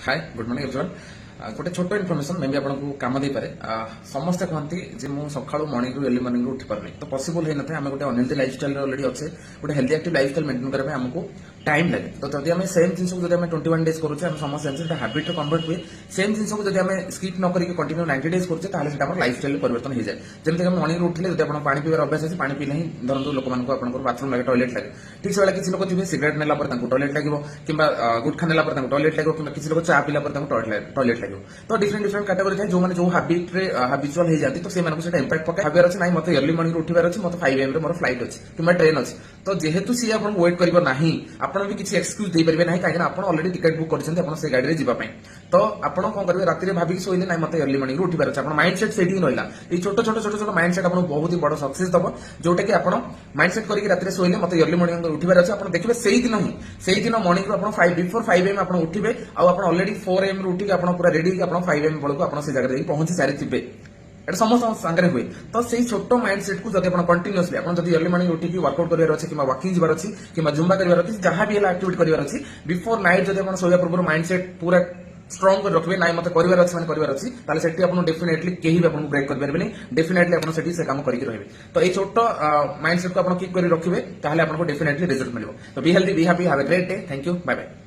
Hi good morning everyone गोटे छोट information मे भी आपको काम दे पारे समस्ते कहते जे मुझे सका मॉर्निंग रू अर्ली मॉर्निंग रू उठी पारे तो पॉसिबल होता है आम गोटे अनहेल्दी लाइफस्टाइल ऑलरेडी अच्छे गोटे हेल्दी एक्टिव लाइफस्टाइल मेंटेन करने आमको टाइम लगे तो जब आम सेम जिन को 21 डेज करुचे समस्त जानते हाबिट कन्वर्ट हुए सेम जिन को जब स्किप न करके कंटिन्यू 90 डेज करें लाइफस्टाइल परिवर्तन हो जाए जमीन मॉर्निंग रू उठिले जब पानी पीवार अभ्यास अच्छे पानी पीना ही धरतु लोक बाथरूम लगे टॉयलेट लगे ठीक से किसी लोग थे सिगरेट नेला टॉयलेट लगे कि गुटखा नेला टॉयलेट लगे कि किसी लोग चा पीला टॉयलेट लगे तो डिफरेंट डिफरेंट कैटेगरी थाए जो जो हाबिट हाबिचुअल हो जाती तो से इंपैक्ट पकाए भावर अच्छे ना मत अर्ली मॉर्निंग उठार अच्छे मत 5 AM मोर फ्लाइट अच्छे कि ट्रेन अच्छे तो जेहेतु सी आप वेट कर आपड़ भी किसी एक्सक्यूज दे पारे ना कहीं आप ऑलरेडी टिकट बुक कर गाड़ी में जावाई तो आपड़ कौन करेंगे राति भाविक शोले ना मत अर्ली मॉर्निंग उठार अच्छे आप माइंड सेट सेटिंग रहा ये छोट छोट छोट छोट माइंड सेट आपको बहुत ही बड़ सक्सेस दब जोटा कि आप माइंड सेट करके राति शोले मत अर्ली मॉर्निंग उठार अच्छे आप देखिए से दिन मॉर्निंग बिफोर 5 AM आप उठे आप ऑलरेडी 4 AM उठिक आप पूरा रेडी 5 AM बेलू आप जगह पहुंची सारी थे एटा समस्त सांगे हुए तो से छोट माइंड सेट को जब कंटिन्यूअसली आप अर्ली मॉर्निंग उठिक वर्कआउट कर अच्छे कि वॉकिंग जबार अच्छी कि जुम्बा कर अच्छी जहाँ भी एक्टिविटी कर अच्छी बिफोर नाइट जब आप शोया पूर्व माइंड सेट पूरा स्ट्रॉन्ग कर रखिए ना मत कर अच्छे से डेफिनेटली कहीं भी आपको ब्रेक करेंगे डेफिनेटली आप से काम करके रहे तो ये छोट माइंड सेट को आप कीप कर रखिए आपको डेफिनेटली रिजल्ट मिले तो be healthy be happy have a great day thank you bye bye.